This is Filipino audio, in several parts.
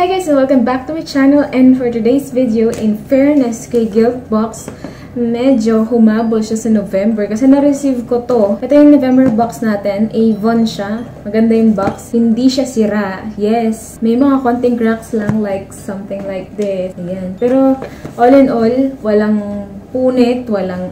Hi guys and welcome back to my channel, and for today's video, in fairness kay GILTBOX, medyo humabol siya sa November kasi na-receive ko to. Ito yung November box natin. AVON siya. Maganda yung box. Hindi siya sira. Yes. May mga konting cracks lang, like something like this. Ayan. Pero all in all, walang punit,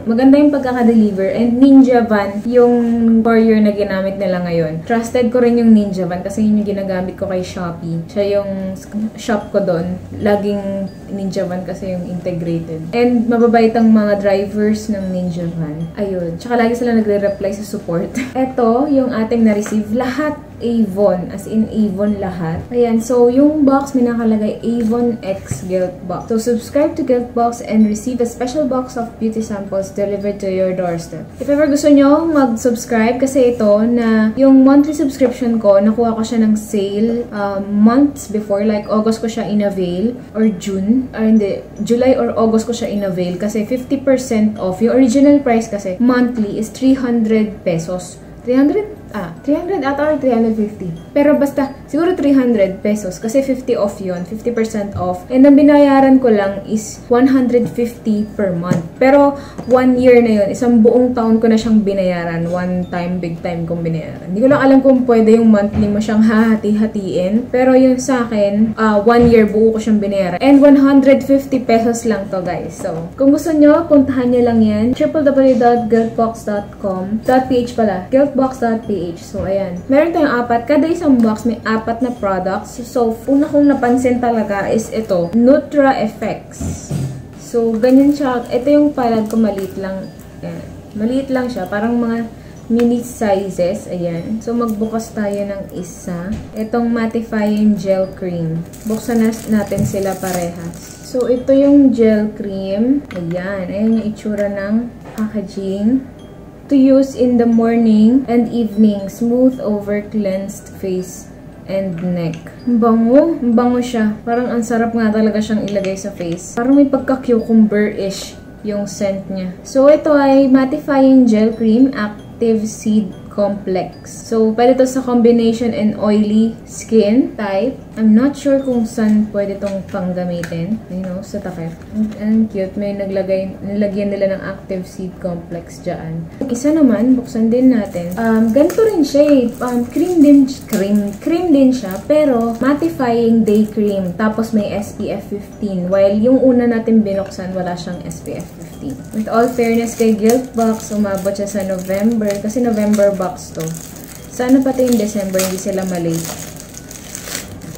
maganda yung pagkaka-deliver, and Ninja Van yung courier na ginamit nila ngayon. Trusted ko rin yung Ninja Van kasi yun yung ginagamit ko kay Shopee. Siya yung shop ko doon. Laging Ninja Van kasi yung integrated. And mababait ang mga drivers ng Ninja Van. Ayun. Tsaka lagi sila nagre-reply sa support. Ito yung ating na-receive. Lahat AVON. As in AVON lahat. Ayan. So, yung box may nakalagay AVON X GILTBOX. So, subscribe to GILTBOX and receive a special box of beauty samples delivered to your doorstep. If ever gusto nyo mag-subscribe, kasi ito na yung monthly subscription ko, nakuha ko siya ng sale months before. Like, August ko siya in-avail or June. Or hindi, July or August ko siya in-avail kasi 50% off. Yung original price kasi monthly is 300 pesos. 300 ata or 350. Pero basta, siguro 300 pesos kasi 50 off yun. 50% off. And ang binayaran ko lang is 150 per month. Pero 1 year na yun. Isang buong taon ko na siyang binayaran. One time, big time kong binayaran. Hindi ko lang alam kung pwede yung monthly mo siyang hahati-hatiin. Pero yun sa akin, 1 year buo ko siyang binayaran. And 150 pesos lang to, guys. So, kung gusto nyo, puntahan nyo lang yan. www.giltbox.com.ph pala. giltbox.ph. So, ayan. Meron tayong apat. Kada isang box may 4 na products. So, una kong napansin talaga is ito. Nutra Effects. So, ganyan siya. Ito yung palad ko, maliit lang. Ayan. Maliit lang siya. Parang mga mini sizes. Ayan. So, magbukas tayo ng isa. Itong mattifying gel cream. Buksan natin sila parehas. So, ito yung gel cream. Ayan. Ayan yung itsura ng packaging. To use in the morning and evening. Smooth over cleansed face and neck. Bango. Bango siya. Parang ang sarap nga talaga siyang ilagay sa face. Parang may pagka-cucumber-ish yung scent niya. So, ito ay mattifying gel cream, active seed complex. So, pwede to sa combination and oily skin type. I'm not sure kung saan pwede tong panggamitin. You know, sa takip. Ang cute. May nilagyan nila ng active seed complex dyan. Isa naman, buksan din natin. Ganito rin siya eh. Cream din siya, pero mattifying day cream. Tapos may SPF 15. While yung una natin binuksan, wala siyang SPF 15. With all fairness kay GILTBOX, umabot siya sa November. Kasi November box to. Sana pati yung December hindi sila malate.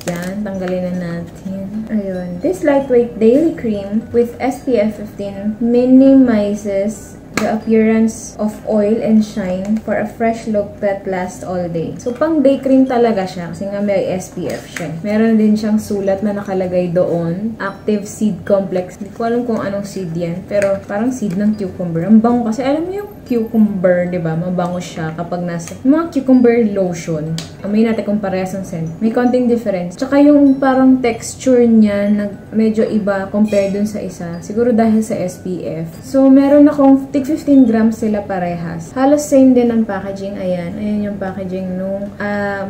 Yan, tanggalin na natin. Ayun. This lightweight daily cream with SPF 15 minimizes the appearance of oil and shine for a fresh look that lasts all day. So, pang day cream talaga siya kasi nga may SPF siya. Meron din siyang sulat na nakalagay doon. Active seed complex. Hindi ko alam kung anong seed yan. Pero parang seed ng cucumber. Ang bango kasi. Alam mo yung cucumber, di ba? Mabango siya kapag nasa mga cucumber lotion. Amoy natin kung parehas ang scent. May konting difference. Tsaka yung parang texture niya medyo iba compare dun sa isa. Siguro dahil sa SPF. So, meron akong 15 grams sila parehas. Halos same din ang packaging. Ayan. Ayan yung packaging nung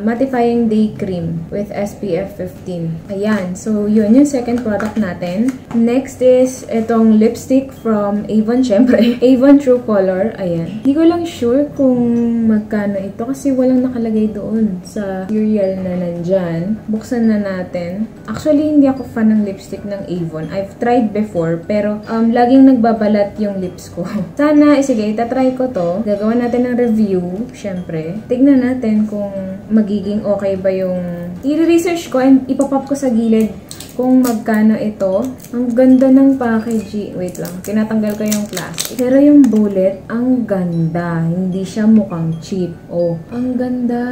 mattifying day cream with SPF 15. Ayan. So, yun yung second product natin. Next is itong lipstick from AVON. Syempre, AVON True Color. Ayan. Hindi ko lang sure kung magkano ito kasi walang nakalagay doon sa serial na nandyan. Buksan na natin. Actually, hindi ako fan ng lipstick ng AVON. I've tried before, pero laging nagbabalat yung lips ko. Sana, sige, itatry ko to. Gagawa natin ng review, syempre. Tignan natin kung magiging okay ba yung i-research ko and ipapop ko sa gilid kung magkano ito. Ang ganda ng packaging. Wait lang, tinatanggal ko yung plastic. Pero yung bullet, ang ganda. Hindi siya mukhang cheap. Oh, ang ganda.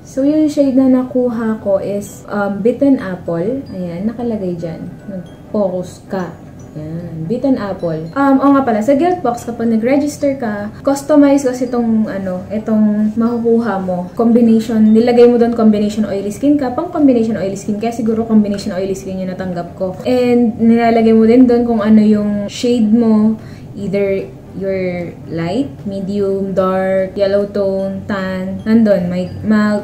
So, yung shade na nakuha ko is Bitten Apple. Ayan, nakalagay dyan. Nag-focus ka. Yan. Bitten Apple. O nga pala, sa GILTBOX, kapag nag-register ka, customize kasi itong makukuha mo. Combination, nilagay mo doon combination oily skin ka, pang combination oily skin, kaya siguro combination oily skin yung natanggap ko. And, nilalagay mo din doon kung ano yung shade mo, either your light, medium, dark, yellow tone, tan. Nandun,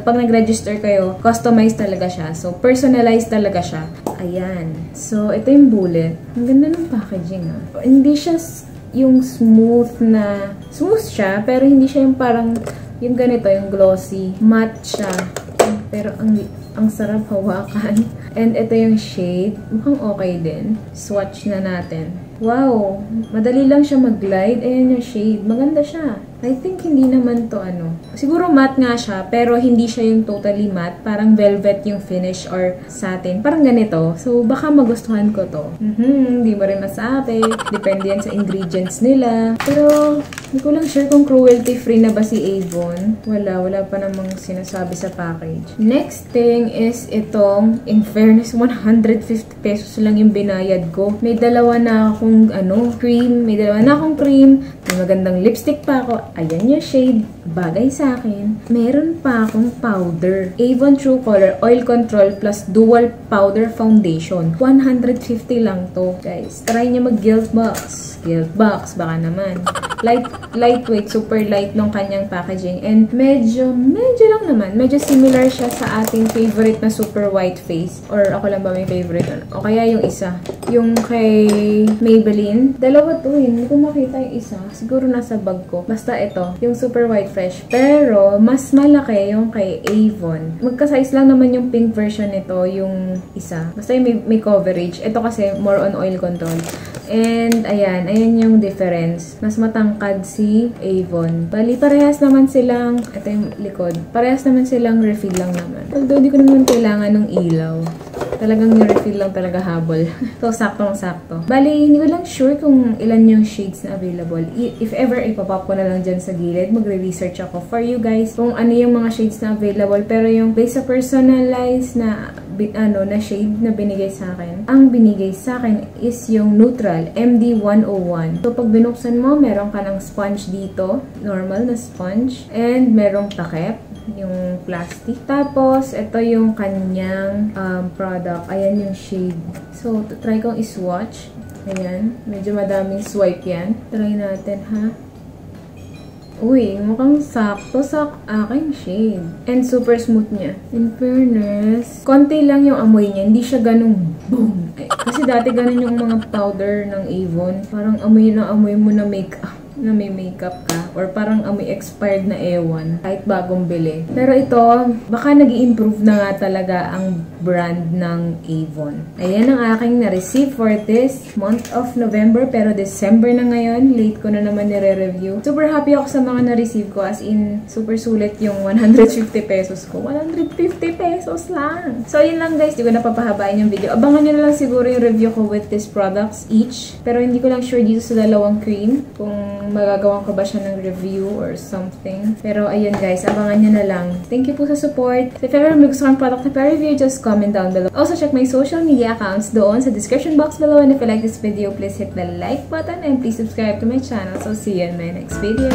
pag nag-register kayo, customized talaga siya. So, personalized talaga siya. Ayan. So, ito yung bullet. Ang ganda ng packaging, ah. Hindi siya yung smooth siya, pero hindi siya yung parang, yung ganito, yung glossy. Matte siya. Pero ang sarap hawakan. And ito yung shade. Mukhang okay din. Swatch na natin. Wow! Madali lang siya mag-glide. Ayan yung shade. Maganda siya. I think hindi naman to siguro matte nga siya, pero hindi siya yung totally matte. Parang velvet yung finish or satin. Parang ganito. So, baka magustuhan ko to. Hindi mo rin masabi. Depende yan sa ingredients nila. Pero, hindi ko lang sure kung cruelty-free na ba si Avon. Wala pa namang sinasabi sa package. Next thing is itong, in fairness, 150 pesos lang yung binayad ko. May dalawa na akong cream. May magandang lipstick pa ako. Ayan yung shade. Bagay sa akin. Meron pa akong powder. Avon True Color Oil Control plus Dual Powder Foundation. 150 lang to, guys. Try nyo mag-GILTBOX. GILTBOX, baka naman. Lightweight, super light ng kanyang packaging. And medyo lang naman. Medyo similar siya sa ating favorite na super white face. Or ako lang ba may favorite? O kaya yung isa. Yung kay Maybelline. Dalawa to, hindi ko makita yung isa. Siguro nasa bag ko. Basta ito, yung super white fresh. Pero, mas malaki yung kay Avon. Magka-size lang naman yung pink version nito, yung isa. Basta yung may coverage. Ito kasi, more on oil control. And, ayan yung difference. Mas matangkad si Avon. Bali, parehas naman silang, ito yung likod. Parehas naman silang refill lang naman. Although, di ko naman kailangan ng ilaw. Talagang yung refill lang talaga habol. So, saktong-sakto. Bali, hindi ko lang sure kung ilan yung shades na available. If ever, ipapop ko na lang dyan sa gilid. Magre-research ako for you guys kung ano yung mga shades na available. Pero yung based sa personalized na shade na binigay sa akin, ang binigay sa akin is yung neutral, MD101. So, pag binuksan mo, meron ka ng sponge dito. Normal na sponge. And merong takip. Yung plastic. Tapos, ito yung kanyang product. Ayan yung shade. So, try kong iswatch. Ayan. Medyo madaming swipe yan. Try natin, ha? Uy, mukhang sakto sa aking shade. And super smooth niya. In fairness, konti lang yung amoy niya. Hindi siya ganung boom. Kasi dati ganun yung mga powder ng Avon. Parang amoy mo na makeup. Na may makeup ka. Or parang amoy expired na ewan. Kahit bagong bili. Pero ito, baka nag-i-improve na nga talaga ang brand ng Avon. Ayan ang aking na-receive for this month of November. Pero December na ngayon. Late ko na naman nire-review. Super happy ako sa mga na-receive ko. As in, super sulit yung 150 pesos ko. 150 pesos lang. So, yun lang guys. Di ko napapahabain yung video. Abangan nyo na lang siguro yung review ko with these products each. Pero hindi ko lang sure dito sa dalawang cream. Kung magagawan ko ba siya ng review or something. Pero ayun guys, abangan nyo na lang. Thank you po sa support. If ever may gusto kang product na pa-review, just comment down below. Also, check my social media accounts doon sa description box below. And if you like this video, please hit the like button and please subscribe to my channel. So, see you in my next video.